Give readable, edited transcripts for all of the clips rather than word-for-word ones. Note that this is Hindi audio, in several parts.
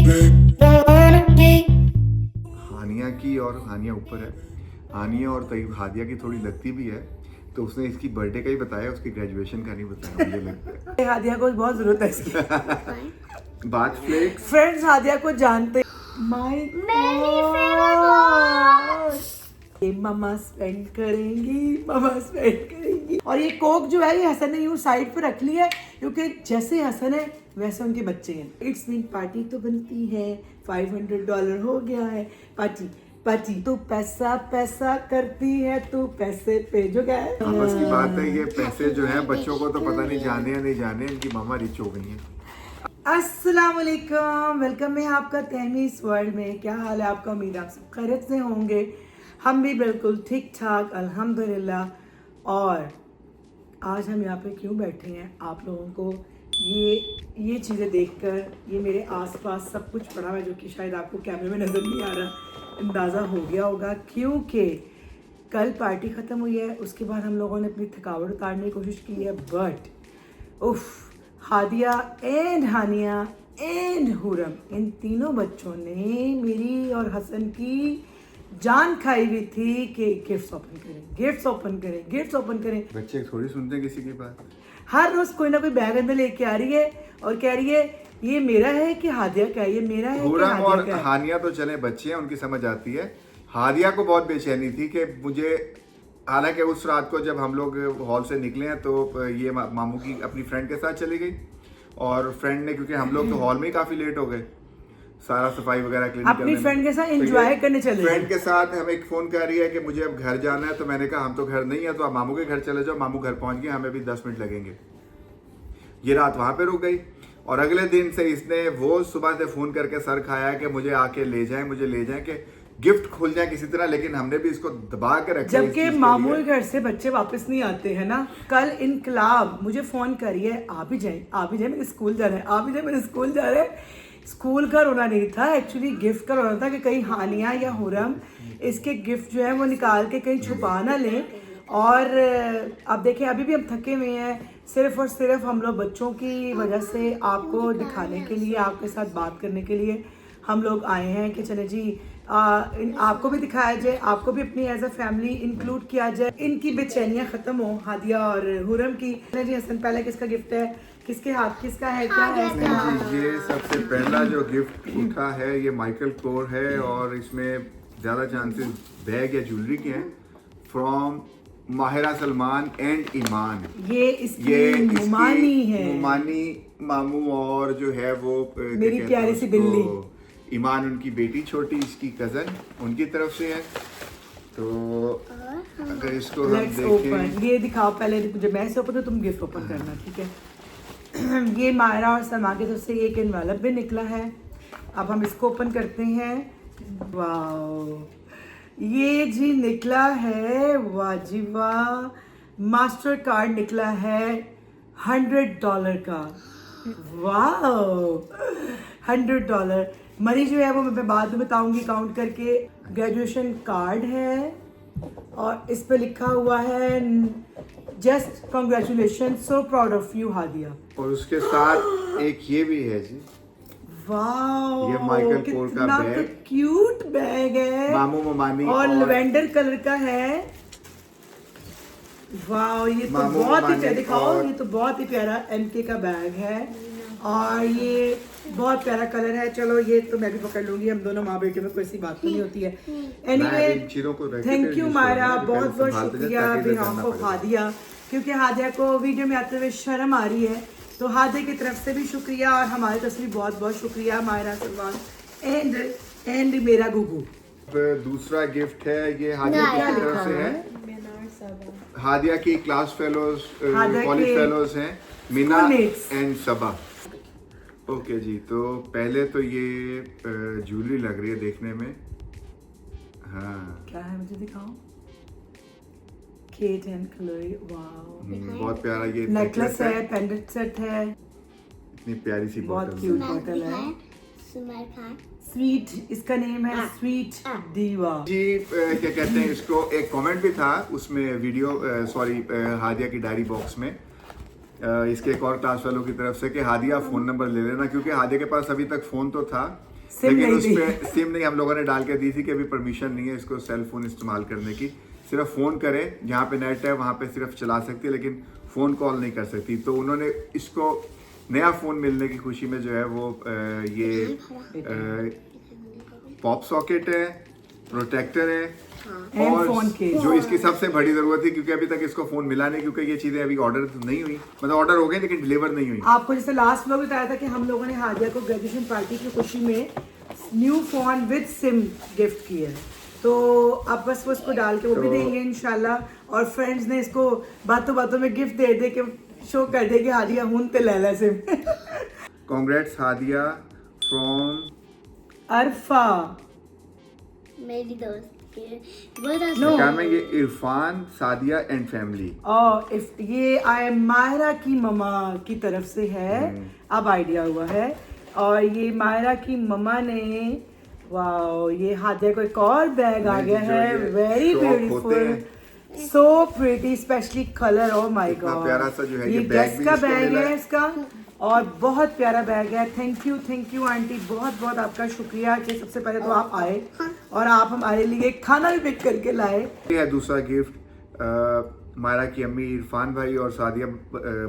हानिया की और हानिया ऊपर है, हानिया और तैयब हादिया की थोड़ी लगती भी है, तो उसने इसकी बर्थडे का ही बताया, उसकी ग्रेजुएशन का नहीं बताया मुझे लगता है। हादिया को बहुत जरूरत है इसकी। बात फ्लेक्स फ्रेंड्स हादिया को जानते ये मम्मा स्पेंड करेंगी और ये कोक जो है ये हसन ने यूं साइड पे रख ली है क्योंकि जैसे हसन है वैसे उनके बच्चे हैं। इट्स मीन पार्टी तो बनती है, $500 हो गया है। पार्टी पार्टी तो पैसा पैसा करती है, तो पैसे पे जो क्या है। बस की बात है, ये पैसे जो है बच्चों को तो पता नहीं जाने या नहीं जाने, इनकी मामा रिच हो गई हैं। अस्सलाम वालेकुम, वेलकम है आपका तहमीस वर्ल्ड में। क्या हाल है आपका? उम्मीद आप सब खैरियत से होंगे। हम भी बिल्कुल ठीक ठाक अल्हम्दुलिल्लाह। और आज हम यहाँ पे क्यों बैठे हैं, आप लोगों को ये चीज़ें देखकर, ये मेरे आसपास सब कुछ पड़ा हुआ है जो कि शायद आपको कैमरे में नज़र नहीं आ रहा, अंदाज़ा हो गया होगा क्योंकि कल पार्टी ख़त्म हुई है। उसके बाद हम लोगों ने अपनी थकावट उतारने की कोशिश की है, बट उफ, हादिया एंड हानिया एंड हुरम, इन तीनों बच्चों ने मेरी और हसन की जान खाई हुई थी कि गिफ्ट्स ओपन करें। बच्चे थोड़ी सुनते हैं किसी की बात। हर रोज कोई ना कोई बैग अंदर लेके आ रही है और कह रही है ये मेरा है कि हादिया का है, ये मेरा है कि हुरम हादिया और का है। हानिया तो चले बच्चे हैं, उनकी समझ आती है। हादिया को बहुत बेचैनी थी कि मुझे, हालांकि उस रात को जब हम लोग हॉल से निकले हैं तो ये मामू की अपनी फ्रेंड के साथ चली गई, और फ्रेंड ने, क्योंकि हम लोग तो हॉल में ही काफी लेट हो गए सारा सफाई वगैरह क्लीन अपनी फ्रेंड के साथ एंजॉय करने चले गए। फ्रेंड के साथ हमें एक फोन कर रही है कि मुझे अब घर जाना है, तो मैंने कहा हम तो घर नहीं है, तो आप मामू के घर चले जाओ। मामू घर पहुंच गए, हमें भी 10 मिनट लगेंगे। ये रात वहां पे रुक गई और अगले दिन से इसने वो सुबह से फोन करके सर खाया कि मुझे आके ले जाएं कि गिफ्ट खुल जाए किसी तरह, लेकिन हमने भी इसको दबा के रखा। जबकि मामू के घर से बच्चे वापस नहीं आते हैं ना। कल इनकलाब मुझे फोन करिए, आप भी जाए मेरे स्कूल जा रहे हैं। स्कूल का रोना नहीं था, एक्चुअली गिफ्ट का रोना था कि कहीं हानिया या हुरम इसके गिफ्ट जो है वो निकाल के कहीं छुपा ना लें। और अब देखें, अभी भी हम थके हुए हैं, सिर्फ और सिर्फ हम लोग बच्चों की वजह से आपको दिखाने के लिए, आपके साथ बात करने के लिए हम लोग आए हैं कि चले जी आपको भी दिखाया जाए, आपको भी अपनी एज अ फैमिली इंक्लूड किया जाए, इनकी बेचैनियाँ ख़त्म हो हादिया और हुरम की। जी हसन, पहले किसका गिफ्ट है, किसके हाथ किसका है, क्या है इसका? जी, ये सबसे पहला जो गिफ्ट उठा है ये माइकल कोर है, और इसमें ज़्यादा चांसेस बैग या ज्वेलरी के हैं, फ्रॉम माहिरा सलमान एंड ईमान। ये इसकी मुमानी है, मुमानी मामू, और जो है वो मेरी प्यारी सी बिल्ली ईमान, उनकी बेटी छोटी, इसकी कजन, उनकी तरफ से है। तो अगर इसको हम देखें, ये दिखाओ पहले, जब मैं इसे ओपन तो तुम गिफ्ट ओपन करना, ठीक है। ये मायरा और सलमान की तरफ से एक एनवेलप भी निकला है। अब हम इसको ओपन करते हैं। वाओ, ये जी निकला है, वाजिबा मास्टर कार्ड निकला है $100 का। वाओ, $100। मनी जो है वो मैं बाद में बताऊंगी काउंट करके। ग्रेजुएशन कार्ड है और इस पे लिखा हुआ है just congratulation, so proud of you Hadiya. और उसके साथ एक ये भी है जी, वाओ, ये माइकल कोर का बैग, क्यूट बैग है, मामू ममानी, और लेवेंडर कलर का है। वाओ, ये तो बहुत ही, दिखाओ, ये तो बहुत ही प्यारा एमके का बैग है और ये बहुत प्यारा कलर है। चलो ये तो मैं भी पकड़ लूंगी, हम दोनों माँ बेटे में कोई ऐसी बात तो नहीं होती है। एनीवे, थैंक यू मायरा, बहुत बहुत शुक्रिया बिहाफ ऑफ हादिया, क्योंकि हादिया को वीडियो में आते हुए शर्म आ रही है, तो हादिया की तरफ से भी शुक्रिया और हमारी तरफ से भी बहुत बहुत शुक्रिया मायरा, सलमान एंड मेरा गुगू। दूसरा गिफ्ट है, ये हादिया की तरफ से है। हादिया की क्लास फेलोज, कॉलेज फेलोज हैं, मीना एंड सबा। ओके जी, तो पहले तो ये ज्वेलरी लग रही है देखने में। हाँ, क्या है मुझे दिखाओ। केट एंड क्लोई, वाओ, बहुत प्यारा ये नेकलेस है, पेंडेंट सेट है, इतनी प्यारी सी बहुत क्यूट बॉटल है। स्वीट, इसका नेम है स्वीट दीवा जी। क्या कहते हैं इसको, एक कमेंट भी था उसमें वीडियो, सॉरी, हादिया की डायरी बॉक्स में, इसके एक और क्लास वालों की तरफ से कि हादिया फ़ोन नंबर ले लेना, क्योंकि हादिया के पास अभी तक फ़ोन तो था सिम लेकिन नहीं उस थी। पे सिम नहीं, हम लोगों ने डाल के दी थी कि अभी परमिशन नहीं है इसको सेल फोन इस्तेमाल करने की, सिर्फ फोन करे जहाँ पे नेट है वहाँ पे सिर्फ चला सकती है, लेकिन फोन कॉल नहीं कर सकती। तो उन्होंने इसको नया फोन मिलने की खुशी में जो है वो ये पॉप सॉकेट है, प्रोटेक्टर है And और phone case। जो इसकी सबसे बड़ी जरूरत थी, क्योंकि अभी तक इसको फोन मिला नहीं, क्योंकि ये चीजें अभी ऑर्डर नहीं हुई, मतलब ऑर्डर हो गई लेकिन डिलीवर नहीं हुई। आपको जैसे लास्ट व्लॉग बताया था कि हम लोगों ने हादिया को ग्रेजुएशन पार्टी की खुशी में new phone with SIM gift किया है, तो अब बस वो उसको डाल के वो भी तो- देंगे इंशाल्लाह। और फ्रेंड्स ने इसको बातों बातों में गिफ्ट दे दे के शो कर दे कि हादिया हूं ते ले सिम। कांग्रेट्स हादिया फ्रॉम अरफा मेरी दोस्त के बड़ा No। क्या में ये इरफान सादिया एंड फैमिली। और इफ ये आई मायरा की ममा की तरफ से है, अब आइडिया हुआ है। और ये मायरा की ममा ने, वाओ, ये हादिया को एक और बैग आ नहीं, गया जो है, ये वेरी शौक होते ब्यूटीफुल, हैं। So pretty, specially colour. Oh my इतना गॉड, प्यारा सा जो है ये बैग गेस्ट भी का इसको बैग मिला है है। इसका, और बहुत प्यारा बैग है। थैंक यू आंटी, बहुत बहुत आपका शुक्रिया कि सबसे पहले तो आप आए और आप हमारे लिए खाना भी पिक करके लाए। ये है दूसरा गिफ्ट मायरा की अम्मी इरफान भाई और सादिया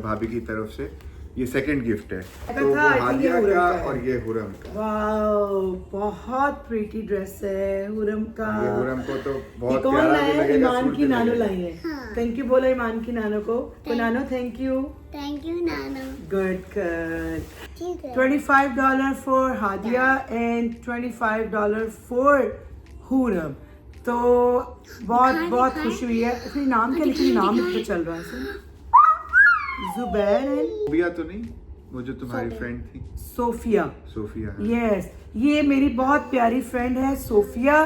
भाभी की तरफ से, ये सेकंड गिफ्ट है। तो वो था, I think हादिया ये हुरम का का है। और ये हुरम का। वाओ, बहुत प्रीटी ड्रेस है हुरम का। ये हुरम को तो ये बहुत कौन प्यारा लाया भी है? लगेगा, ईमान सूट की भी नानो लगेगा। लाई है। थैंक यू बोलो ईमान की नानो को। तो नानो thank you, thank you Nana. Good girl. ठीक है। $25 फॉर हादिया एंड $25 फॉर हुरम। तो बहुत खुशी हुई है। फिर नाम क्या, लेकिन नाम नहीं पता चल रहा है। जुबैर एंड सोफिया तो नहीं, वो जो तुम्हारी फ्रेंड थी सोफिया। सोफिया। यस, ये मेरी बहुत प्यारी फ्रेंड है सोफिया।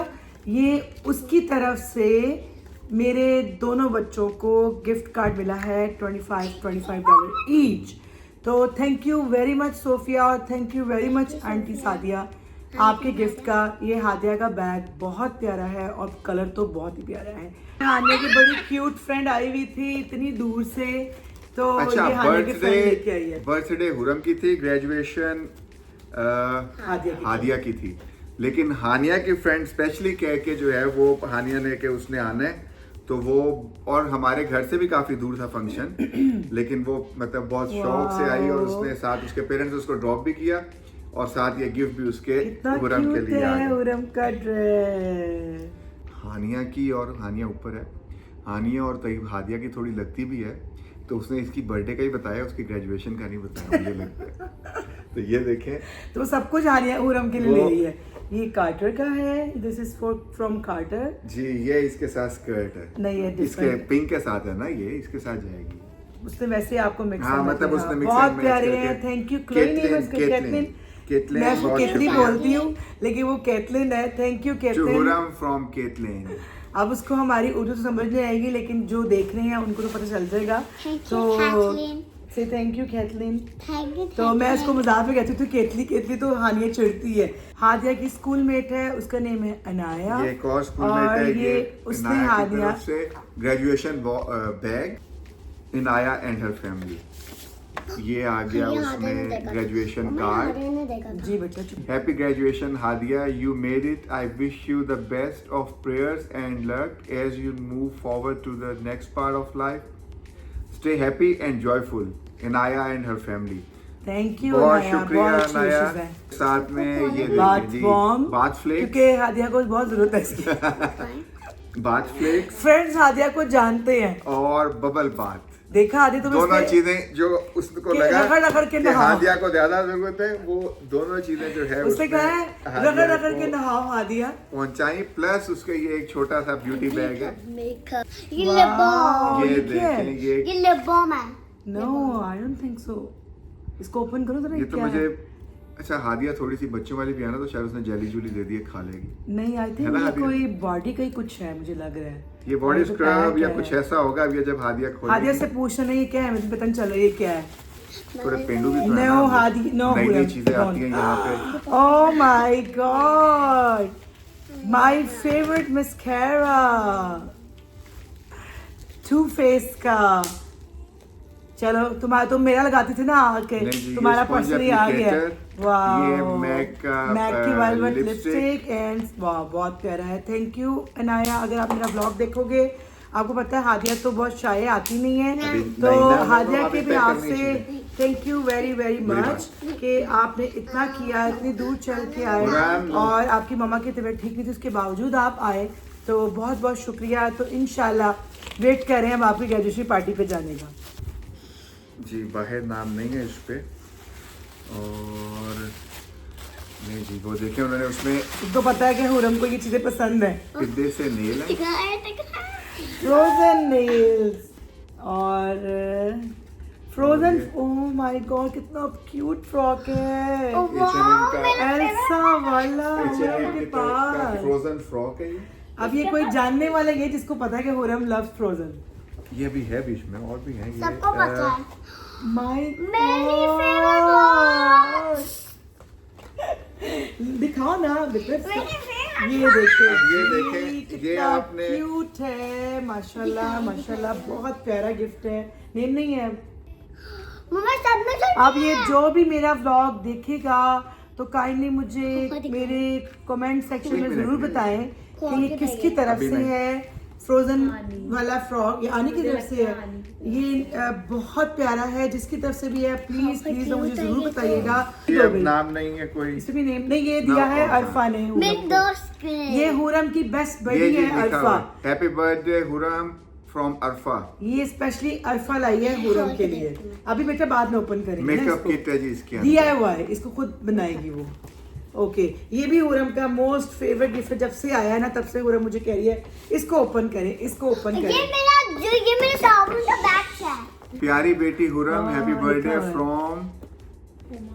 ये उसकी तरफ से मेरे दोनों बच्चों को गिफ्ट कार्ड मिला है $25 ईच। तो thank you very much Sophia, और thank you very much aunty Sadia आपके गिफ्ट का। ये हादिया का बैग बहुत प्यारा है और कलर तो बहुत ही प्यारा है। हानिया की बड़ी क्यूट फ्रेंड आई हुई थी इतनी दूर से, तो अच्छा, ये हानिया की फ्रेंड लेके आई है। बर्थडे हुरम की थी, ग्रेजुएशन हादिया की थी, लेकिन हानिया की फ्रेंड स्पेशली कह के जो है वो हानिया ने के उसने आना है, तो वो, और हमारे घर से भी काफी दूर था फंक्शन, लेकिन वो मतलब बहुत शौक से आई और उसने साथ उसके पेरेंट्स उसको ड्रॉप भी किया और साथ ये गिफ्ट भी उसके इतना हुरम के क्यूट लिए आ है गया। हुरम का ड्रेस। हानिया की, और हानिया ऊपर है, हानिया और तैयब हादिया की थोड़ी लगती भी है, तो उसने इसकी बर्थडे का ही बताया, उसकी ग्रेजुएशन का नहीं बताया, मुझे लगता है। तो ये देखें, तो सब कुछ हानिया हुरम के लिए ले वो- रही है। ये कार्टर का है, दिस इज फ्रॉम कार्टर। जी ये इसके साथ स्कर्ट है, नहीं, ये इसके different। पिंक के साथ है ना, ये इसके साथ जाएगी। उसने वैसे आपको मिक्स हाँ, मतलब उसने mix बहुत and match प्यारे करके। हैं। Thank you. कोई नहीं, केतलिन, मैं उसको कैथलिन, केतलिन, मैं उसको बहुत केतली शुक्रिया। बोलती हूँ, लेकिन वो कैथलिन है। Thank you Kathleen. जुहुरम फ्रॉम केतलिन। अब उसको हमारी उर्दू तो समझ नहीं आएगी, लेकिन जो देख रहे हैं उनको तो पता चल जाएगा। Thank you, तो Kathleen। Say thank you Kathleen. Thank you. तो मैं उसको मजाक में कहती हूँ केतली केतली, तो हानिया चिढ़ती है। हादिया की स्कूल मेट है, उसका नेम है अनाया। ये एक और स्कूल और में ये उसने इनाया की हादिया तरफ से graduation bag Inaya and her family, ये आ गया ये हादिया ने उसमें देखा। Graduation mummy, card. हादिया ने देखा था। जी बच्चा चुप। Happy graduation, Hadia. You made it. I wish you the best of prayers and luck as you move forward to the next part of life. Stay happy and joyful. Inaya and her family. Thank you बहुत अनाया, शुक्रिया बहुत अच्छी अनाया। wishes हैं। साथ में ये बाथ देखिए जी, बॉम्ब, बाथ फ्लेक्स, क्योंकि हादिया को बहुत जरूरत है इसकी। बाथ फ्लेक्स फ्रेंड्स हादिया को जानते हैं। और बबल बाथ, देखा हादिया तो दोनों चीजें जो उसको कि लगा रगड़ रगड़ के कि नहाओ। हादिया को ज्यादा जरूरत है, वो दोनों चीजें जो है उसने कहा है हादिया रगड़ रगड़ के को नहाओ हादिया। पहुंचाई, प्लस उसके ये एक छोटा सा ब्यूटी बैग है। मेकअप। ये लिप बाम। ये ये क्या है? देखें, ये ये लिप बाम है। No, I don't think so. इसको ओपन करो जरा, ये तो क्या मुझे, है? अच्छा हादिया थोड़ी सी बच्चों वाली भी है ना, तो शायद उसने जेली जूली दे दी है, खा लेगी। नहीं, आई है थिंक ना ये हादिया? कोई बॉडी का ही कुछ है, मुझे लग रहा है। ये बॉडी मुझे बताया स्क्रब या क्या कुछ है। ऐसा होगा, अब ये जब हादिया हादिया से खोलेगी, पूछना नहीं ये क्या है, मुझे पता नहीं चल रहा ये क्या है। थोड़े पेंडू भी तो है No, ना, हादी, no, नई नई हुरम, चीजें आती हैं don't। यहाँ पे। Oh my god, my favorite mascara, Too Faced का। चलो तुम मेरा लगाती थी ना आके, नहीं जी, तुम्हारा ये sponge पर्सनली आ गया। applicator, वाह, ये MAC का, मैक की वेलवेट लिपस्टिक। लिपस्टिक एंड वाह बहुत प्यारा है। Thank you Anaya. अगर आप मेरा ब्लॉग देखोगे आपको पता है हादिया तो बहुत शाये आती नहीं है, अभी तो नहीं ना, हादिया अभी के भी तय करनी आपसे चाहिए। Thank you very very Very much कि आपने इतना किया, इतनी दूर चल के आए Quran, और आपकी मम्मा की तबीयत ठीक नहीं थी उसके बावजूद आप आए, तो बहुत बहुत शुक्रिया। तो इंशाल्लाह वेट कर रहे हैं हम आपकी ग्रेजुएशन पार्टी पे जाने का। जी बाहर नाम नहीं है इस पे, और नहीं जी वो देखे उन्होंने उसमें तो पता है कि हुरम को ये चीजें पसंद है, पिद्दे से नेल है। फ्रोजन नेल्स और फ्रोजन। ओह माय गॉड कितना क्यूट फ्रॉक है, H&M का एल्सा वाला हुरम के पास। फ्रोजन फ्रॉक है ये। अब ये कोई जानने वाला ये जिसको पता है कि हुरम लव्स फ्रोजन। ये भी है बीच में, और भी है ये। सबको पता है। माय मेरी favorite दिखाओ ना बेटा। मेरी favorite ये देखो, ये देखें, ये कितना आपने- क्यूट है, माशाल्लाह माशाल्लाह, बहुत प्यारा गिफ्ट है। नेम नहीं है। मम्मा सब में से अब ये जो भी मेरा व्लॉग देखेगा तो काइंडली मुझे मेरे कमेंट सेक्शन में जरूर बताएं कि ये किसकी तरफ अभी से नहीं। है फ्रोजन वाला फ्रॉक। ये आनी की तरफ से है। ये बहुत प्यारा है, जिसकी तरफ से भी है प्लीज प्लीज मुझे जरूर बताइएगा। ये अब नाम नहीं है कोई। इसमें भी नेम नहीं, ये दिया है अरफा ने हुरम मेरे को। दोस्त के ये हुरम की बेस्ट ये बड़ी जी है लिखा अरफा। हुआ हैप्पी बर्थडे हुरम फ्रॉम अरफा। ये स्पेशली अरफा लाई है हुरम के लिए। अभी बेटा बाद में ओपन करेंगे ना मेकअप इसको। किट है जी इसके अंदर। दिया हुआ है, इसको खुद बनाएगी वो। ओके, ये भी हुरम का मोस्ट फेवरेट गिफ्ट है। जब से आया है ना तब से हुरम मुझे कह रही है इसको ओपन करें, इसको ओपन ये करें। मेरे साबुन का बैग है। प्यारी बेटी हुरम हाँ, हैप्पी बर्थडे लिखा हुआ है। From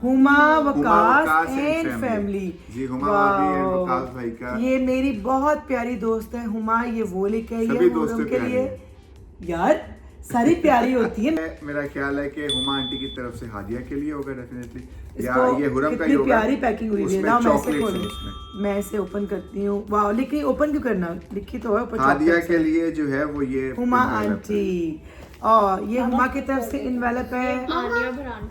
Huma Waqas Waqas and and family. जी, हुमा भाभी and वकास भाई का। ये मेरी बहुत प्यारी दोस्त है हुमा, ये वो लेके आई सभी है दोस्तें हुरम के प्यारी लिए। हैं। यार सारी प्यारी होती है। मेरा ख्याल है कि हुमा आंटी की तरफ से हादिया के लिए होगा डेफिनेटली, या इसको ये हुरम का ही कितनी होगा। प्यारी पैकिंग हुई है उसमें ना। मैं इसे चॉकलेट्स हैं खोलूं, उसमें। मैं इसे ओपन करती हूँ। वाह, लेकिन ओपन क्यों करना, लिखी तो है ऊपर हादिया chocolates के है। लिए जो है वो ये हुमा envelope है। आंटी, और ये हुमा की तरफ से इन्वेलप है।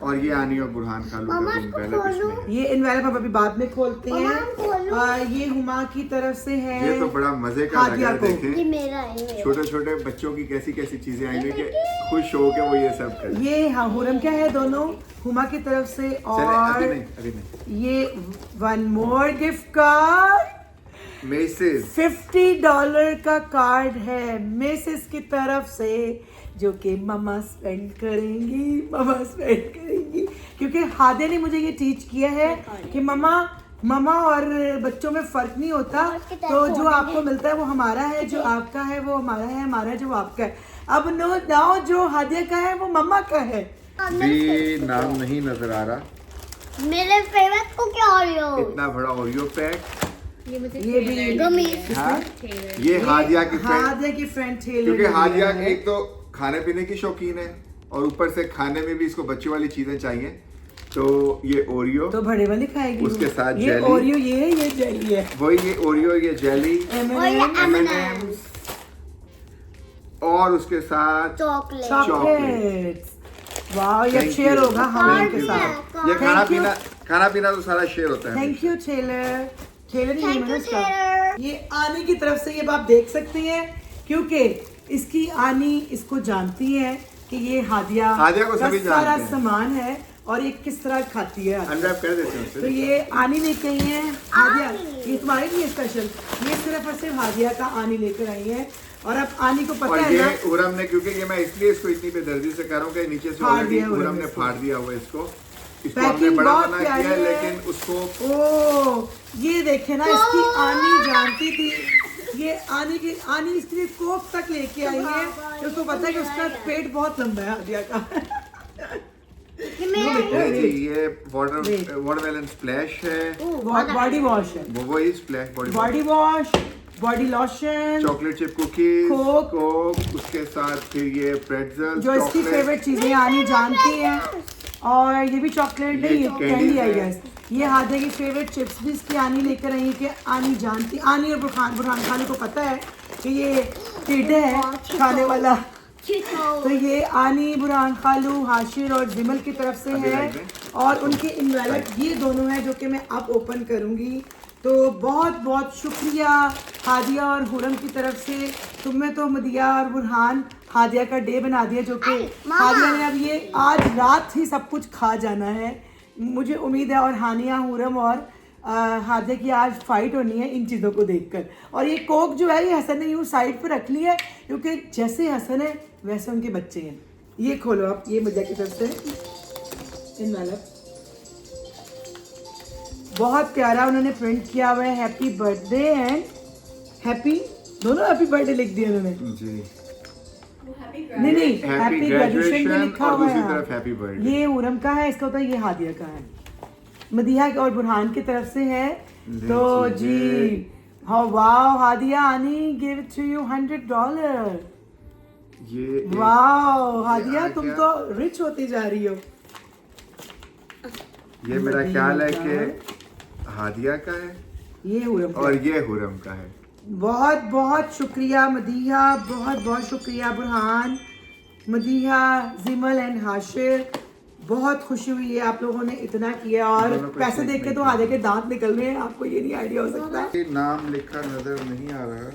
और ये आनी और बुरहान का लुक मामा, अभी इसको envelope इसमें है। ये इन्वेलप हम अभी बाद में खोलते मामा, हैं। हम खोलूं? ये हुमा की तरफ से है। ये तो बड़ा मजे का लग हादिया रहा है। को। ये देखें मेरा है, ये मेरा। छोटे छोटे बच्चों की कैसी कैसी चीजें आई हुई कि खुश हो के वो ये सब करें। ये हाँ हुरम क्या है दोनों हुमा की तरफ से। चले और अभी नहीं ये one more gift card, message $50 का कार्ड है मिसेस की तरफ से, जो कि मम्मा स्पेंड करेंगी क्योंकि हादे ने मुझे ये टीच किया है कि मम्मा और बच्चों में फर्क नहीं होता। तो जो आपको मिलता है वो हमारा है, जो आपका है वो हमारा है, हमारा है जो आपका है। अब नाउ जो हादिया का है वो मम्मा का है। भी नाम नहीं नजर आ रहा। मेरे फेवरेट को क्या ओरियो। इतना बड़ा ओरियो पैक। ये भी गमीज। हाँ? ये हादिया की फ्रेंड, हादिया की फ्रेंड टेलर क्योंकि ने हादिया दिया है। एक तो खाने पीने की शौकीन है और ऊपर से खाने में भी इसको बच्चे वाली चीजें चाहिए। तो ये ओरियो, तो बड़े वाली खाएगी वो। उसके साथ ये जेली। ओरियो ये है, ये जेली है। वही ये ओरियो, ये जेली, और ये M&M, M&Ms, और उसके साथ चॉकलेट। चॉकलेट्स। वाह, ये Thank शेयर you. होगा हमारे Thank के you. साथ। ये Thank you. खाना पीना तो सारा शेयर होता है। Thank you Taylor. टेलर ही Thank है you, इसका। Taylor. ये आनी की तरफ से ये आप देख सकते हैं क्योंकि इसकी आनी इसको जानती है कि ये हादिया हादिया को का सभी सारा जानते हैं। सामान है और ये किस तरह खाती है। अनरैप कर देते हैं तो उसे। ये आनी लेके आई है हादिया, आनी। ये तुम्हारे लिए स्पेशल। ये सिर्फ और सिर्फ हादिया का आनी लेकर आई है। और अब आनी को और पता है ये ना हुरम ने, क्योंकि ये मैं इसलिए इसको इतनी बेदर्दी से कर रहा हूँ कि नीचे से फाड़ ऑलरेडी दिया हुरम हुरम ने ने इसको। फाड़ दिया हुआ है इसको Packing हमने बड़ा बहुत बना किया प्यारी है, है। लेकिन उसको ओ ये देखे ना, इसकी आनी जानती थी। ये आनी इसके लिए कोक तक लेके आई है कि उसको पता है कि उसका पेट बहुत लंबा है हादिया का। ये मेरा है। ये वाटर Wait. वाटरमेलन स्प्लैश है। बॉडी वॉश है, वो वही splash body wash, body lotion, chocolate chip cookies, Coke. Coke, उसके साथ फिर ये प्रेट्जल, जो इसकी फेवरेट चीजें आनी जानती है। और ये भी चॉकलेट नहीं, ये candy कैंडी आई है। गेस। ये हादिया की फेवरेट चिप्स भी इसकी आनी लेकर आई है कि आनी जानती। आनी और बुरहान खाने को पता है कि ये टिड है खाने वाला, तो ये आनी, बुरहान खालू, हाशिर और जिमल की तरफ से अभी है रख दें। और उनके इनवेलप ये दोनों हैं जो कि मैं अब ओपन करूंगी। तो बहुत बहुत शुक्रिया हादिया और हुरम की तरफ से। तुमने तो मदिया और बुरहान हादिया का डे बना दिया, जो कि मामा। हादिया ने अब ये आज रात ही सब कुछ खा जाना है। मुझे उम्मीद है और हानिया, हुरम और हादिया की आज फाइट होनी है इन चीज़ों को देखकर। और ये कोक जो है ये हसन ने यूँ साइड पर रख ली है, क्योंकि जैसे हसन है वैसे उनके बच्चे हैं। ये खोलो आप, ये मदिया की तरफ से इनवेलप बहुत प्यारा उन्होंने प्रिंट किया हुआ है। हैप्पी बर्थडे एंड हैप्पी, दोनों हैप्पी बर्थडे लिख दिया उन्होंने। जी, नहीं नहीं, Happy हैप्पी ग्रेजुएशन भी graduation लिखा और हुआ दूसरी है। तरफ happy birthday। ये उरम का है, इसका होता है, ये हादिया का है। मदीहा और बुरहान की तरफ से है। तो लीजिए। जी हाँ, वाओ हादिया, आनी गिव इट टू यू $100। ये वाओ हादिया, आ तुम गया। तो रिच होती जा रही हो। ये मेरा ख्याल है कि हादिया का है ये हुरम का और है। ये हुरम का है। बहुत बहुत शुक्रिया मदीहा, बहुत बहुत शुक्रिया बुरहान, मदीहा, जिमल एंड हाशिर। बहुत खुशी हुई है आप लोगों ने इतना किया। और दोनों को पैसे एक देख के में तो हादिया के दांत निकल रहे हैं, आपको ये नहीं आइडिया हो सकता। ये नाम लिखा नजर नहीं आ रहा।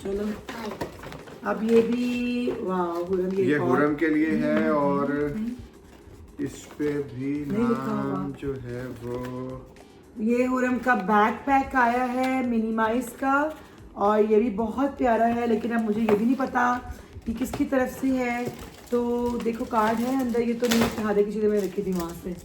चलो अब ये भी, वाह हुरम, ये और- हुरम के लिए है और इस पे भी नहीं लिखा हुआ। नाम जो है वो ये हुरम का बैकपैक आया है मिनिमाइज का, और ये भी बहुत प्यारा है। लेकिन अब मुझे ये भी नहीं पता कि किसकी तरफ से है। तो देखो कार्ड है अंदर, ये तो नहीं हादिया की चीज़ें मैंने रखी थी वहाँ से।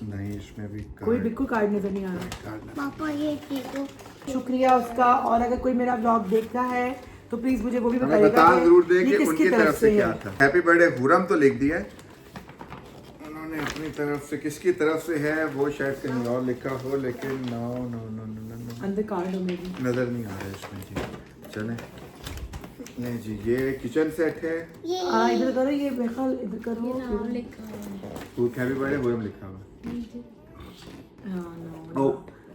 नहीं, इसमें भी कोई बिल्कुल कार्ड नजर नहीं आ रहा। कार्ड नहीं। पापा ये देखो। शुक्रिया उसका। और अगर कोई मेरा ब्लॉग देखता है तो प्लीज मुझे वो भी हमें बताइएगा बता कि जरूर दे ये कि किसकी उनकी तरफ से क्या है। था। हैप्पी बर्थडे हुरम तो लिख दिया है उन्होंने अपनी तरफ से। किसकी तरफ से है वो शायद कहीं और लिखा हो, लेकिन no no no no no अंदर कार्ड हो मेरी। नजर नहीं आ रहा है इसमें जी। चले नहीं जी, ये किचन सेट है। ये इधर करो, ये बेखल इधर करो। हैप्पी बर्थडे हुरम लिखा हुआ। हाँ, no, oh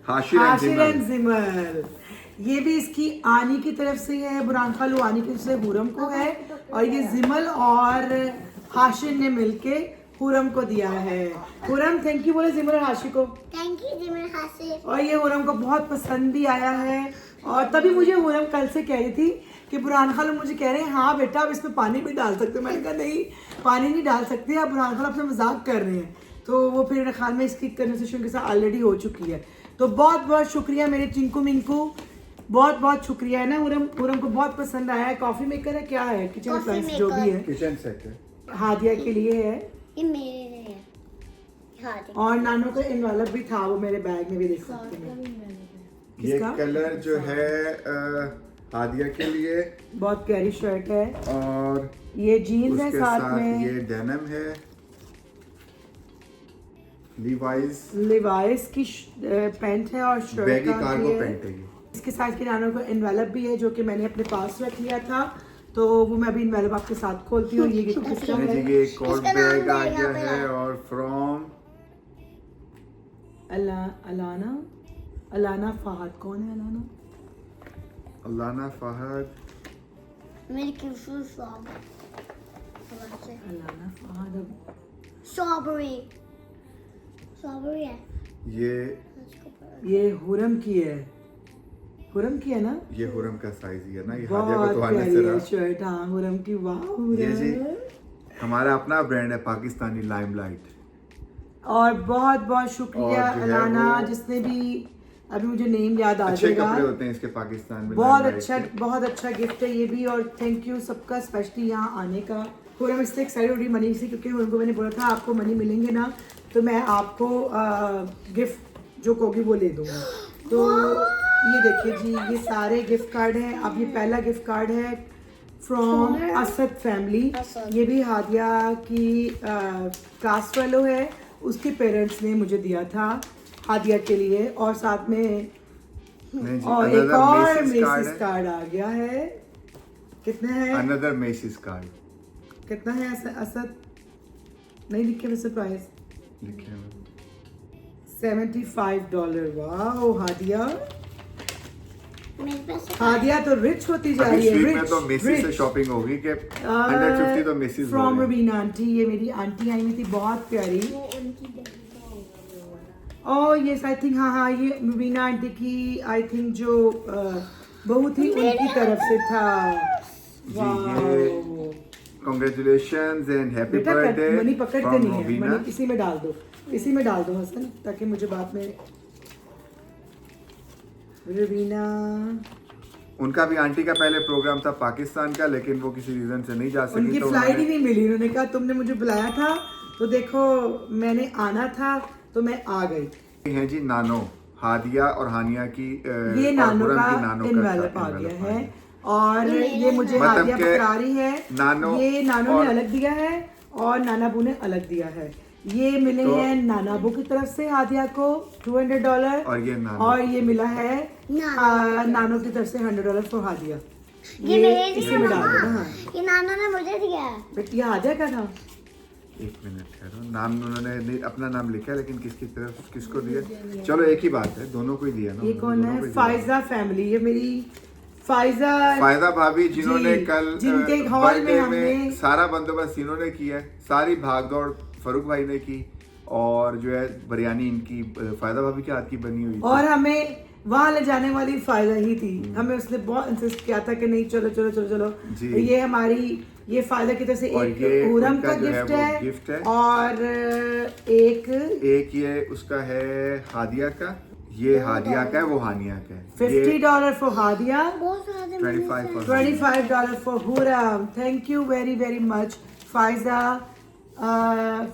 Hashir and Hashir and Jimal. Jimal. ये भी इसकी आनी की तरफ से है, बुरहान खालू आनी की तरफ से हुरम को है, और ये जिमल और हाशिर ने मिलके हुरम को दिया है। हुरम थैंक यू बोले जिमल और हाशिर को। थैंक यू जी मेरे हाथ से। और ये हुरम को बहुत पसंद भी आया है। और तभी मुझे हुरम कल से कह रही थी कि बुरहान खालू मुझे कह रहे हैं हाँ बेटा आप इसमें पानी भी डाल सकते हो। मैंने कहा नहीं, पानी नहीं डाल सकते, आप बुरहान खालू आपसे मजाक कर रहे हैं। तो वो फिर मेरे ख्याल में इसकी कन्वर्सेशन के साथ ऑलरेडी हो चुकी है। तो बहुत बहुत शुक्रिया मेरे चिंकू मिंकू, बहुत बहुत शुक्रिया है ना। हुरम को बहुत पसंद आया है। कॉफी मेकर है, क्या है, किचन Coffee अप्लायंस जो भी है, किचन सेट है। हादिया के लिए है। ये मेरे लिए है। हाँ देखो। और नानू का इनवेलप भी था, वो मेरे बैग में भी देख सकते हैं। ये किसका? कलर जो है हादिया के लिए, बहुत प्यारी शर्ट है। और ये जीन्स है उसके साथ साथ में। ये डेनिम है, लीवाइस लिवाइस की पैंट है और शर्ट बैगी का कार्गो भी है। पैंट है ये। इसके साथ के नानों का इनवेलप भी है जो कि मैंने अपने पास रख लिया था, तो वो मैं अभी इनवेलप आपके साथ खोलती हूँ। ये गिफ्ट किसका नहीं जी, है? ये एक और इसका नाम बैग आ है गया यहाँ पे। है और फ्रॉम अलाना फहद। कौन है अलाना? अलाना फहद। मेरी क्यूशू song. Alana Fahad. Strawberry. Strawberry है। ये हुरम की है। हुरम की है ना? ये हुरम का साइज ही है ना, ये हादिया को बहुत तो आने प्यारी से है रहा। शर्ट। हाँ हुरम की, वाह ये जी हुरम। हमारा अपना ब्रांड है पाकिस्तानी लाइमलाइट। और बहुत बहुत शुक्रिया और जो है अलाना, वो- जिसने भी, अभी मुझे नेम याद आ अच्छे जाएगा। कपड़े होते हैं इसके पाकिस्तान में। बहुत Limelight अच्छा, के। बहुत अच्छा गिफ्ट है ये भी। और थैंक यू सबका, स्पेशली यहाँ आने का। हुरम इससे एक्साइटेड हो रही मनी से, क्योंकि उनको मैंने बोला था आपको मनी मिलेंगे ना तो मैं आपको गिफ्ट जो कहोगी वो ले दूंगा। तो ये देखिए जी, ये सारे गिफ्ट कार्ड हैं। अब ये पहला गिफ्ट कार्ड है फ्रॉम असद फैमिली। असद। ये भी हादिया की कास्ट फेलो है, उसके पेरेंट्स ने मुझे दिया था हादिया के लिए। और साथ में नहीं जी, और एक another और Macy's card मेसिस है। कार्ड आ गया है। कितने हैं? Another Macy's card कितना है असद? नहीं लिखे वैसे प्राइस। लिखे हुए। $75। वाह हादिया, मेरे पास हादिया तो रिच होती जा अभी रही है, स्वीट में रिच तो मेसी से शॉपिंग होगी कि 150 तो मेसी फ्रॉम रवीना आंटी, ये मेरी आंटी आई हुई थी बहुत प्यारी। वो उनकी ओह यस आई थिंक, हाँ हाँ, ये रवीना आंटी की आई थिंक जो बहू थी उनकी तरफ से था। वाओ कांग्रेचुलेशंस एंड हैप्पी बेटा बर्थडे मनी पकड़ फ्रॉम के नहीं है, रवीना। मनी इसी में डाल दो, इसी में डाल दो हसन, ताकि मुझे बाद में। रवीना उनका भी आंटी का पहले प्रोग्राम था पाकिस्तान का, लेकिन वो किसी रीजन से नहीं जा सकी, उनकी तो फ्लाइट ही उन्होंने- नहीं मिली। उन्होंने कहा तुमने मुझे बुलाया था तो देखो मैंने आना था तो मैं आ गई। हैं जी नानो, हादिया और हानिया की ये और नानो हुरम का की नानो का इनवेलप था, आ गया envelope है। गया। और ये मुझे मतलब हादिया के फरारी है, नानो ये नानो ने और- अलग दिया है और नानाबू ने अलग दिया है। ये मिले तो- हैं नानाबू की तरफ से हादिया को $200, और ये नानो और ये मिला है नानो। नानो की तरफ से $100 फॉर हादिया। ये मेरे इसी लिए में डाल दो ना। मम्मा, हाँ ये नाना ने मुझे दिया है। बट ये हादिया का था। एक मिनट ठहरो, नाम उन्होंने नहीं अपना नाम लिखा है, लेकिन किसकी तरफ किसको दिया, चलो एक ही बात है, दोनों को ही दिया ना। ये कौन दोनों को है? ही दिया। फायजा फैमिली, ये मेरी फायजा फायदा भाभी जिन्होंने जी, कल जिनके हॉल बर्थडे में हमने सारा बंदोबस्त इन्होंने किया है, सारी भागदौड़ फारूक भाई ने की, और जो है बिरयानी इनकी फायदा भाभी के हाथ की बनी हुई थी। और हमें वहां ले जाने वाली फायदा ही थी। हमें उसने बहुत इंसिस्ट किया था कि नहीं चलो चलो चलो चलो। जी। ये हमारी ये फायदा की तरफ से और एक ये हुरम उनका का जो है गिफ्ट वो है, गिफ्ट है। और एक एक ये उसका है हादिया का, ये हादिया का है, वो हानिया का है। $50 फॉर हादिया, बहुत सारे 25 और $25 for Huram. Thank you very very much Faiza,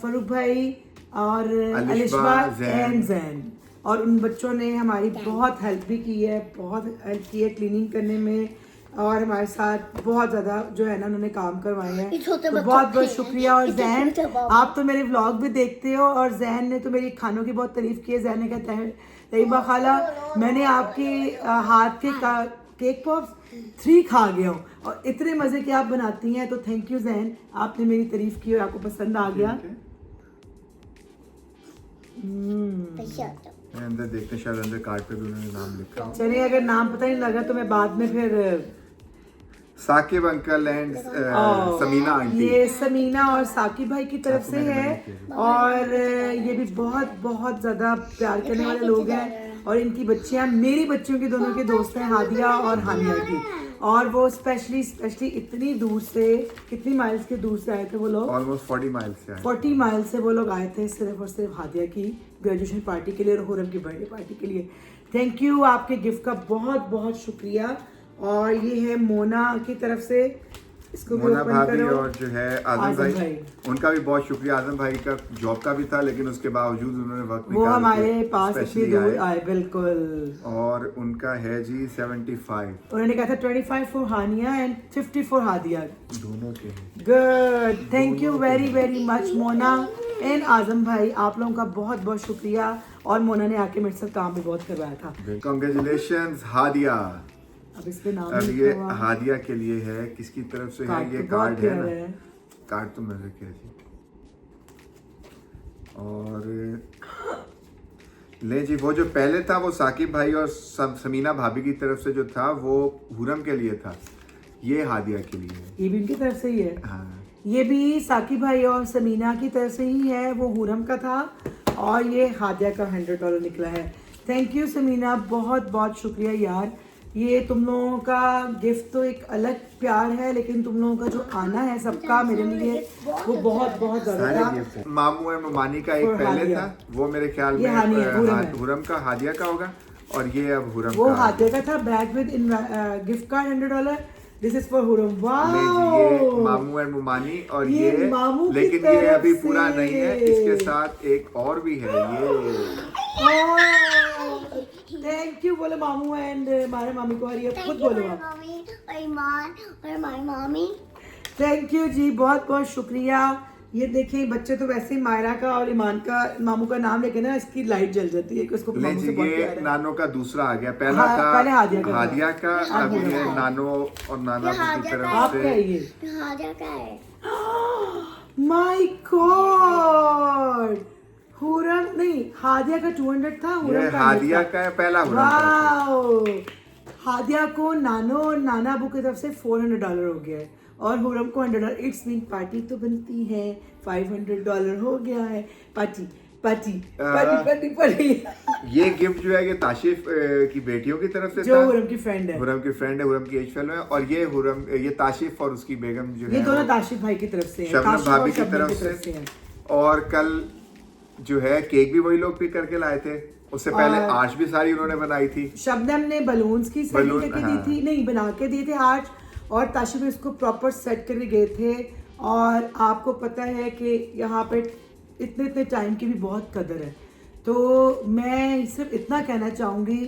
Farooq भाई और अलिशबा, अलिशबा जैन। एंड जैन। और उन बच्चों ने हमारी बहुत हेल्प भी की है, बहुत हेल्प की है क्लीनिंग करने में, और हमारे साथ बहुत ज़्यादा जो है ना उन्होंने काम करवाए हैं। ये छोटे तो बच्चों बहुत बहुत के- शुक्रिया। और ये जैन, छोटे बाबू। आप तो मेरे व्लॉग भी देखते हो, और जैन ने तो मेरी खानों की बहुत तारीफ की है। जैन ने कहता है तैयबा खाला, मैंने आपके हाथ के केक पॉप्स 3 खा गया हूँ, और इतने मज़े के आप बनाती हैं। तो थैंक यू जैन, आपने मेरी तारीफ की और आपको पसंद आ गया। अंदर देखते हैं, शायद अंदर कार्ड पे भी उन्होंने नाम लिखा हो। चलिए, अगर नाम पता नहीं लगा तो मैं बाद में फिर Saqib uncle and Samina aunty. ये समीना और साकिब भाई की तरफ से है, और ये भी बहुत बहुत ज़्यादा प्यार करने वाले लोग हैं। और इनकी बच्चियां मेरी बच्चियों की दोनों के दोस्त हैं, हादिया और हानिया की। और वो स्पेशली इतनी दूर से, कितनी माइल्स के दूर से आए थे वो लोग, ऑलमोस्ट 40 माइल्स से आए। 40 माइल से वो लोग आए थे सिर्फ और सिर्फ हादिया की ग्रेजुएशन पार्टी के लिए और हुरम की बर्थडे पार्टी के लिए। थैंक यू, आपके गिफ्ट का बहुत बहुत शुक्रिया। और ये है मोना की तरफ से, इसको भी मोना ओपन भाभी करो। और जो है आजम भाई, उनका भी बहुत शुक्रिया। आजम भाई का जॉब का भी था, लेकिन उसके बावजूद उन्होंने वक्त वो निकाल हमारे के पास इतनी स्पेशली दूर आए। आए, बिल्कुल। और उनका है जी 75, उन्होंने कहा था 25 for Haniya and 50 for Hadiya. दोनों के हैं। Good, thank you very very much Mona and Azam भाई, आप लोगों का बहुत बहुत शुक्रिया। और मोना ने आके मेरे साथ काम भी बहुत करवाया था। कांग्रेचुलेशंस हादिया। अब इस पे नाम अब लिखा ये हुआ। हादिया के लिए है, किसकी तरफ से है कार्ड ये? तो बहुत कार्ड है प्यारा ना, है। कार्ड तो मजे के है जी। और ले जी, वो जो पहले था वो साकिब भाई और समीना भाभी की तरफ से जो था वो हुरम के लिए था, ये हादिया के लिए है। ये भी उनकी तरफ से ही है। हाँ, ये भी साकिब भाई और समीना की तरफ से ही है, वो हुरम का था, और ये हादिया का $100 निकला है। थैंक यू समीना, बहुत बहुत शुक्रिया यार। ये तुम लोगों का गिफ्ट तो एक अलग प्यार है, लेकिन तुम लोगों का जो आना है सबका मेरे लिए वो बहुत बहुत ज़्यादा सारे था। गिफ्ट हैं। मामू और ममानी का एक और पहले हादिया। था, वो मेरे ख्याल ये में हानिया, हुरम है। हुरम का हादिया का होगा, और ये अब हुरम वो का। हादिया का था, bag with gift card $100। This is for Huram. ले जी, ये वाओ, मामू एंड मुमानी, और ये ये मामू की लेकिन ये तरफ अभी पूरा से। नहीं है, इसके साथ एक और भी है ये। थैंक यू बोलो मामू एंड हमारे मामी को। हरिया खुद बोलो आप। मम्मी और ईमान और माय मम्मी। थैंक यू जी, बहुत बहुत शुक्रिया। ये देखें, बच्चे तो वैसे ही मायरा का और ईमान का, मामू का नाम लेके ना इसकी लाइट जल जाती है कि उसको ले मामू से जी, बहुत ये प्यार है। नानो का दूसरा आ गया, पहला हाँ, था पहले हादिया का था। हादिया का, अब हादिया ये का। नानो और नाना ये की हादिया तरफ का। आपका है से। ये? हादिया का है। माय गॉड, हुरम नहीं, हादिया का 200 था, हुरम ये का हादिया 100 का है, पहला हुरम का था। वाओ, हादिया को नानो और नाना अबू की तरफ से $400 हो गया है और हुरम को $100। इट्स मीन पार्टी तो बनती है, $500 हो गया है। Party party party party party. ये गिफ्ट जो है ये ताशिफ की बेटियों की तरफ से जो था। हुरम की फ्रेंड है, हुरम की फ्रेंड है, हुरम की एज फेलो है। और ये ताशिफ और उसकी बेगम जो ये है दोनों वो ताशिफ भाई की तरफ से हैं, शबनम ताशिफ और भाभी की शबनम तरफ से। हैं। और कल जो है केक भी वही लोग पिक करके लाए थे। उससे पहले और- आर्च भी सारी उन्होंने बनाई थी। शबनम ने बलून्स की सेटिंग बलून, करके हाँ। दी थी, नहीं बना के दिए थे आर्च, और ताशिफ ने उसको प्रॉपर सेट करके गए थे। और आपको पता है कि यहाँ पे इतने इतने टाइम की भी बहुत कदर है। तो मैं सिर्फ इतना कहना चाहूँगी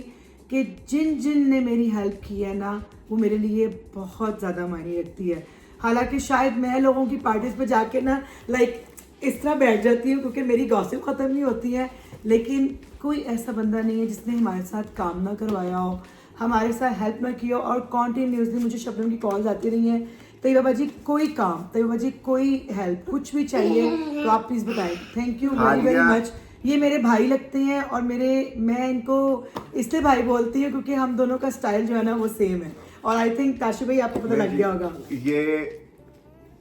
कि जिन जिन ने मेरी हेल्प की है ना, वो मेरे लिए बहुत ज़्यादा मायने रखती है। हालांकि शायद मैं लोगों की पार्टीज पे जाके ना लाइक इस तरह बैठ जाती हूँ क्योंकि मेरी गॉसिप ख़त्म नहीं होती है, लेकिन कोई ऐसा बंदा नहीं है जिसने हमारे साथ काम ना करवाया हो, हमारे साथ हेल्प ना की हो। और कॉन्टीन्यूसली मुझे शबनम की कॉल्स आती रही हैं, तैयबा बाबा जी कोई काम, तैयबा बाबा जी कोई हेल्प, कुछ भी चाहिए तो आप प्लीज़ बताएं। Thank you very very much. ये मेरे भाई लगते हैं और मैं इनको इसलिए भाई बोलती हूँ क्योंकि हम दोनों का स्टाइल जो है ना वो सेम है। और आई थिंक ताशिफ भाई आपको पता लग गया होगा। ये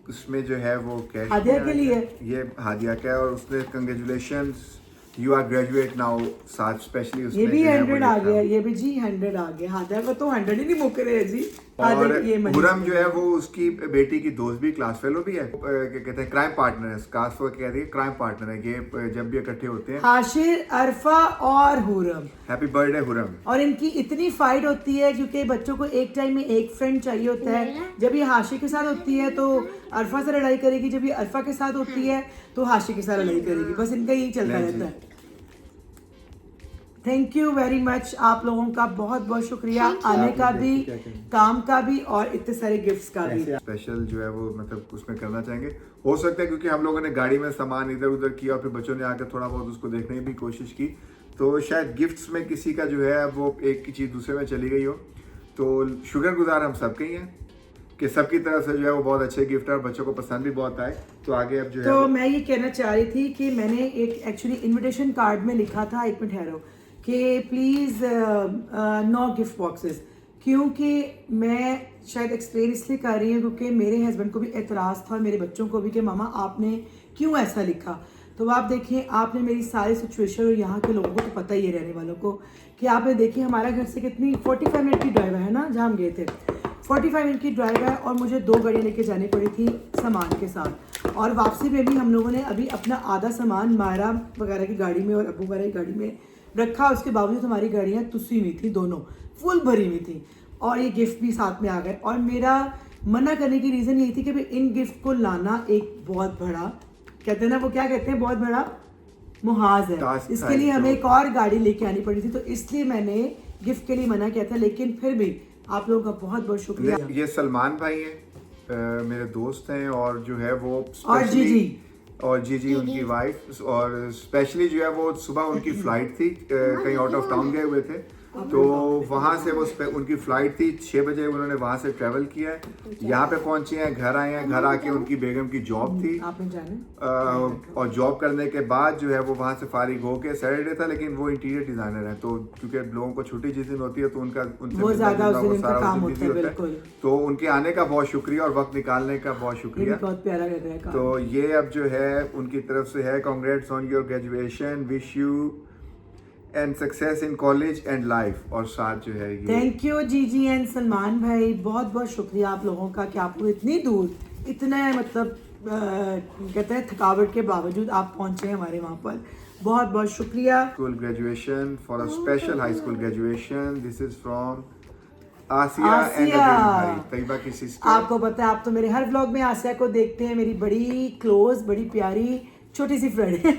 उसमें जो है वो कैश हादिया के लिए ये हादिया का है। और उसने congratulations, you are graduate now, साथ स्पेशली उसने ये भी जो है वो 100 आ लिखा। गया, ये भी जी 100 आ गया। हादिया का तो 100 ही नहीं मुक रहे हैं जी। हादिया और की ये मनी हुरम जो है वो उसकी बेटी की दोस्त भी, क्लास फेलो भी है, क्या कहते हैं क्राइम पार्टनर है, क्लास फेलो कहते हैं क्राइम पार्टनर है। ये जब भी इकट्ठे होते हैं। हाशिर, अरफा और हुरम, हैप्पी बर्थडे हुरम। और इनकी इतनी फाइट होती है क्योंकि बच्चों को एक टाइम में एक फ्रेंड चाहिए होता है। जब ये हाशिर के साथ होती है तो अरफा से लड़ाई करेगी, जब ये अरफा के साथ होती है तो हाशिर के साथ लड़ाई करेगी। बस इनका यही चलता रहता है। थैंक यू वेरी मच, आप लोगों का बहुत बहुत शुक्रिया, आने का भी, काम का भी, और इतने सारे गिफ्ट्स का भी। स्पेशल जो है वो मतलब उसमें करना चाहेंगे। हो सकता है क्योंकि हम लोगों ने गाड़ी में सामान इधर उधर किया और फिर बच्चों ने आकर थोड़ा बहुत उसको देखने की भी कोशिश की, तो शायद गिफ्ट्स में किसी का जो है वो एक की चीज़ दूसरे में चली गई हो। तो शुक्रगुजार हम सबके ही हैं कि सबकी तरफ से जो है वो बहुत अच्छे गिफ्ट है और बच्चों को पसंद भी बहुत आए। तो आगे अब जो है तो मैं ये कहना चाह रही थी कि मैंने एक एक्चुअली इनविटेशन कार्ड में लिखा था, एक मिनट ठहरो, कि प्लीज़ नो गिफ्ट बॉक्सेस, क्योंकि मैं शायद एक्सप्लेन इसलिए कर रही हूँ क्योंकि मेरे हस्बैंड को भी एतराज़ था, मेरे बच्चों को भी, कि मामा आपने क्यों ऐसा लिखा। तो आप देखें, आपने मेरी सारी सिचुएशन, और यहाँ के लोगों को तो पता ही है, रहने वालों को, कि आपने देखी हमारा घर से कितनी 45 मिनट की ड्राइव है ना, जहाँ हम गए थे 45 मिनट की ड्राइव है, और मुझे 2 गाड़ियाँ लेके जानी पड़ी थी सामान के साथ। और वापसी में भी हम लोगों ने अभी अपना आधा सामान मायरा वगैरह की गाड़ी में और अबू वगैरह की गाड़ी में रखा। उसके बावजूद हमारी गाड़ियाँ तुसी हुई थी, दोनों फुल भरी हुई थी, और ये गिफ्ट भी साथ में आ गए। और मेरा मना करने की रीज़न यही थी कि भाई इन गिफ्ट को लाना एक बहुत बड़ा, कहते हैं ना वो क्या कहते हैं, बहुत बड़ा मुहाज है। टास्क इसके था लिए एक हमें तो। एक और गाड़ी लेके आनी पड़ी थी, तो इसलिए मैंने गिफ्ट के लिए मना किया था। लेकिन फिर भी आप लोगों का बहुत बहुत शुक्रिया। ये सलमान भाई हैं, मेरे दोस्त हैं, और जो है वो और specially- जीजी। और जीजी उनकी वाइफ, और स्पेशली जो है वो सुबह उनकी फ्लाइट थी, कहीं आउट ऑफ टाउन गए हुए थे, तो वहाँ से वो उनकी फ्लाइट थी 6 बजे, उन्होंने वहाँ से ट्रैवल किया है, यहाँ पे पहुँचे हैं, घर आए हैं, घर आके उनकी बेगम की जॉब थी, आपने जाने और जॉब करने के बाद जो है वो वहाँ से फारिग होके, सैटरडे था लेकिन वो इंटीरियर डिजाइनर है, तो क्योंकि लोगों को छुट्टी जिस दिन होती है तो उनका उनसे वो मिलना ज्यादा जुलना उस दिन वो उनका सारा काम उस दिन होता है, busy बिल्कुल। तो उनके आने का बहुत शुक्रिया और वक्त निकालने का बहुत ये भी शुक्रिया। बहुत प्यारा लग रहा है काम। तो ये अब जो है उनकी तरफ से है, congrats on your graduation, wish you and success in college and life. और साथ जो है ये थैंक यू जीजी एंड सलमान भाई, बहुत बहुत शुक्रिया आप लोगों का कि आप लोग इतनी दूर, इतने मतलब कहते हैं थकावट के बावजूद आप पहुंचे हमारे वहाँ पर, बहुत बहुत शुक्रिया। School graduation for a special high school graduation, this is from Asia and Asia. भाई, तैयबा की सिस्टर। आपको पता है, आप तो मेरे हर व्लॉग में आसिया को देखते हैं, मेरी बड़ी क्लोज, बड़ी प्यारी छोटी सी फ्रेंड है।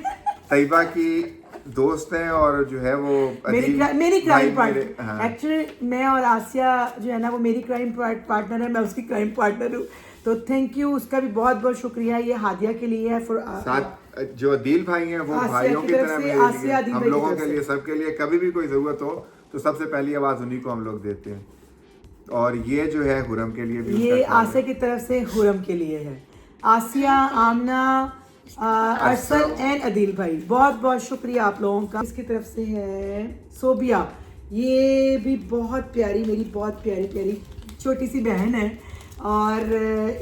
तैयबा की दोस्त हैं और जो है वो मेरी भाई क्राइम मेरे- पार्टनर, हाँ। एक्चुअली मैं और आसिया जो है ना वो मेरी क्राइम पार्टनर है, मैं उसकी क्राइम पार्टनर हूँ। तो थैंक यू, उसका भी बहुत बहुत शुक्रिया। ये हादिया के लिए है, फॉर साथ जो अदील भाई हैं वो आसिया भाइयों की की तरफ तरह से, मेरे आसिया लिए, अदील हम भाई की लोगों तरफ के से। लिए, सबके लिए, कभी भी कोई ज़रूरत हो तो सबसे पहली आवाज़ उन्हीं को हम लोग देते हैं। और ये जो है हुरम के लिए भी ये उसका ख्याल आसिया की तरफ से हुरम के लिए है। आसिया, आमना, अरसल एंड अदील भाई, बहुत बहुत शुक्रिया आप लोगों का। इसकी तरफ से है सोबिया, ये भी बहुत प्यारी, मेरी बहुत प्यारी प्यारी छोटी सी बहन है और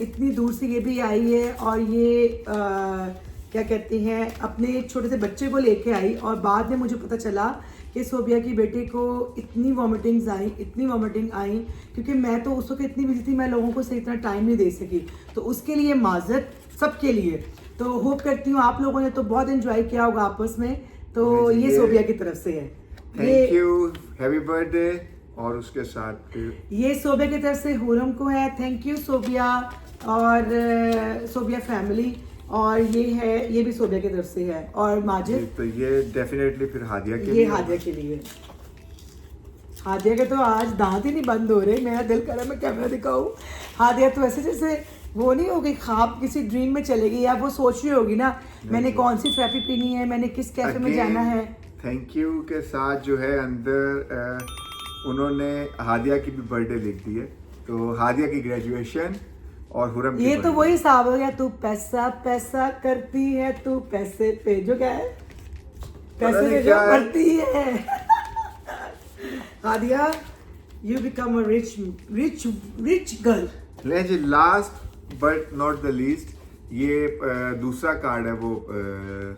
इतनी दूर से ये भी आई है और ये क्या कहते हैं अपने छोटे से बच्चे को लेके आई और बाद में मुझे पता चला कि सोबिया की बेटे को इतनी वॉमिटिंग्स आई, इतनी वॉमिटिंग आई क्योंकि मैं तो उस वक्त इतनी बिजी थी, मैं लोगों को सही इतना टाइम नहीं दे सकी। तो उसके लिए माजरत सबके लिए। तो होप करती हूँ आप लोगों ने तो बहुत एंजॉय किया होगा आपस में। तो ये सोबिया की तरफ से है। Thank you, happy birthday. और उसके साथ फिर ये सोबिया की तरफ से हुरम को है, थैंक यू सोबिया और सोबिया फैमिली। और ये भी सोबिया की तरफ से है और माजिद। तो ये डेफिनेटली फिर हादिया के ये लिए हादिया के लिए। हादिया के तो आज दांत ही नहीं बंद हो रहे, मेरा दिल कर रहा है मैं कैमरा दिखाऊं। हादिया तो ऐसे जैसे वो नहीं होगी, ख्वाब किसी ड्रीम में चलेगी या वो सोच रही होगी ना मैंने कौन सी फ्रैपी पीनी है, मैंने किस कैफे में जाना है। थैंक यू के साथ जो है अंदर उन्होंने हादिया की भी बर्थडे लिख दी है। तो हादिया की ग्रेजुएशन और हुरम की ये तो birthday। वही हिसाब हो गया, तू पैसा पैसा करती है, तू पैसे पे जो क्या है पैसे नहीं पे जो क्या है। करती है। Hadiya you become a rich rich rich girl. ले जी, last but not the least, ये दूसरा कार्ड है वो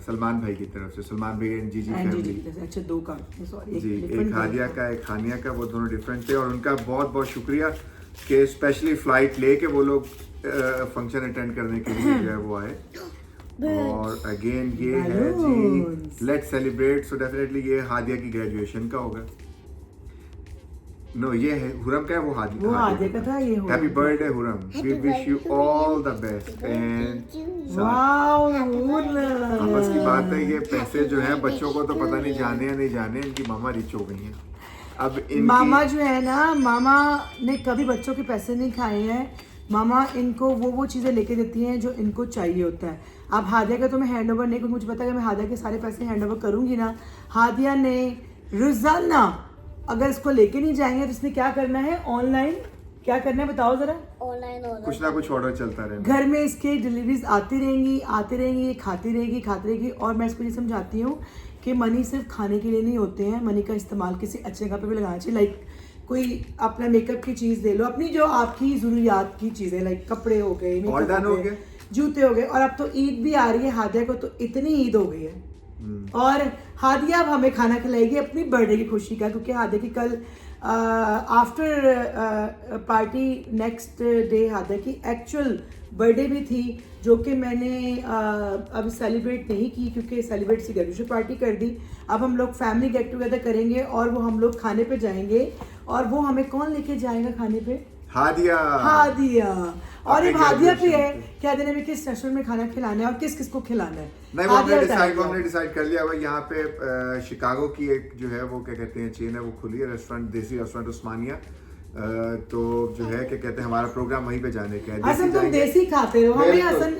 सलमान भाई की तरफ से, सलमान भाई एंड जीजी फैमिली। अच्छा दो कार्ड, सॉरी जी, एक हादिया का एक खानिया का, वो दोनों डिफरेंट थे और उनका बहुत बहुत शुक्रिया कि स्पेशली फ्लाइट लेके वो लोग फंक्शन अटेंड करने के लिए जो है वो आए। और अगेन ये है Balloons. जी लेट्स सेलिब्रेट। सो डेफिनेटली ये हादिया की ग्रेजुएशन का होगा। नो, ये है हुरम का है, वो वो हादिया का था, ये हुरम हैप्पी का। Birthday Huram, we wish you all the best. And wow बस की बात है, ये पैसे जो है बच्चों को तो पता नहीं जाने या नहीं जाने, इनकी मामा रिच हो गई हैं। अब इनकी मामा जो है ना, मामा ने कभी बच्चों के पैसे नहीं खाए हैं। मामा इनको वो चीज़ें लेके देती हैं जो इनको चाहिए होता है। अब हादिया का तो मैं हैंड ओवर नहीं, क्योंकि मुझे पता है कि मैं हादिया के सारे पैसे हैंड ओवर करूंगी ना। हादिया ने रोजाना अगर इसको लेके नहीं जाएंगे तो इसने क्या करना है, ऑनलाइन क्या करना है बताओ जरा। ऑनलाइन कुछ ना कुछ ऑर्डर चलता रहेगा। घर में इसके डिलीवरीज आती रहेंगी, ये खाती रहेगी। और मैं इसको ये समझाती हूँ कि मनी सिर्फ खाने के लिए नहीं होते हैं, मनी का इस्तेमाल किसी अच्छे जगह पे भी लगाना चाहिए। लाइक कोई अपना मेकअप की चीज़ ले लो, अपनी जो आपकी ज़रूरियात की चीज़ें, लाइक कपड़े हो गए, All makeup done हो गया। जूते हो गए। और अब तो ईद भी आ रही है, हादिया को तो इतनी ईद हो गई है। और हादिया अब हमें खाना खिलाएगी अपनी बर्थडे की खुशी का, क्योंकि हादिया की कल after party next day Hadiya की एक्चुअल बर्थडे भी थी, जो कि मैंने अब सेलिब्रेट नहीं की क्योंकि सेलिब्रेट से ग्रेजुएशन पार्टी कर दी। अब हम लोग फैमिली गेट टुगेदर करेंगे और वो हम लोग खाने पे जाएंगे। और वो हमें कौन लेके जाएगा खाने पे? हादिया। हादिया। और अपने एक हादिया भी है graduation पे। क्या दिन में किस रेस्टोरेंट में खाना खिलाना है और किस किस को खिलाना है। नहीं, वो हादिया हमने बताएगी। डिसाइड कर लिया हुआ। यहाँ पे शिकागो की एक जो है वो क्या कहते हैं चेन है, वो खुली है रेस्टोरेंट, देसी रेस्टोरेंट उस्मानिया। तो जो है क्या कहते हैं हमारा प्रोग्राम वहीं पे जाने का है। असम तुम जाएंगे, देसी खाते हो, हमें बिल्कुल। असन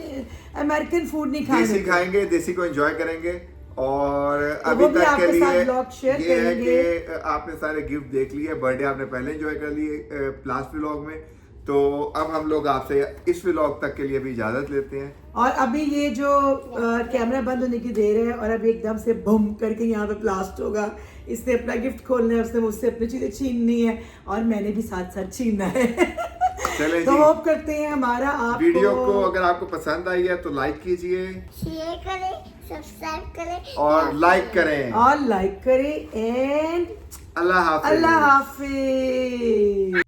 अमेरिकन फूड नहीं खाने देसी देते। खाएंगे, देसी को एंजॉय करेंगे। और तो अभी वो भी तक के आपके साथ लिए vlog share ये है करेंगे। कि आपने सारे गिफ्ट देख लिए, बर्थडे आपने पहले एंजॉय कर लिए लास्ट व्लॉग में। तो अब हम लोग आपसे इस व्लॉग तक के लिए भी इजाजत लेते हैं। और अभी ये जो कैमरा बंद होने की देर है और अभी एकदम से बम करके यहाँ पे ब्लास्ट होगा। इसने अपना गिफ्ट खोलना है, उसने मुझसे अपनी चीजें छीननी है और मैंने भी साथ साथ छीनना है। चलें तो जी। होप करते हैं हमारा आपको वीडियो को अगर आपको पसंद आई है तो लाइक कीजिए शेयर करें, सब्सक्राइब करें और लाइक करें। और लाइक करें एंड अल्लाह हाफिज। अल्लाह हाफिज।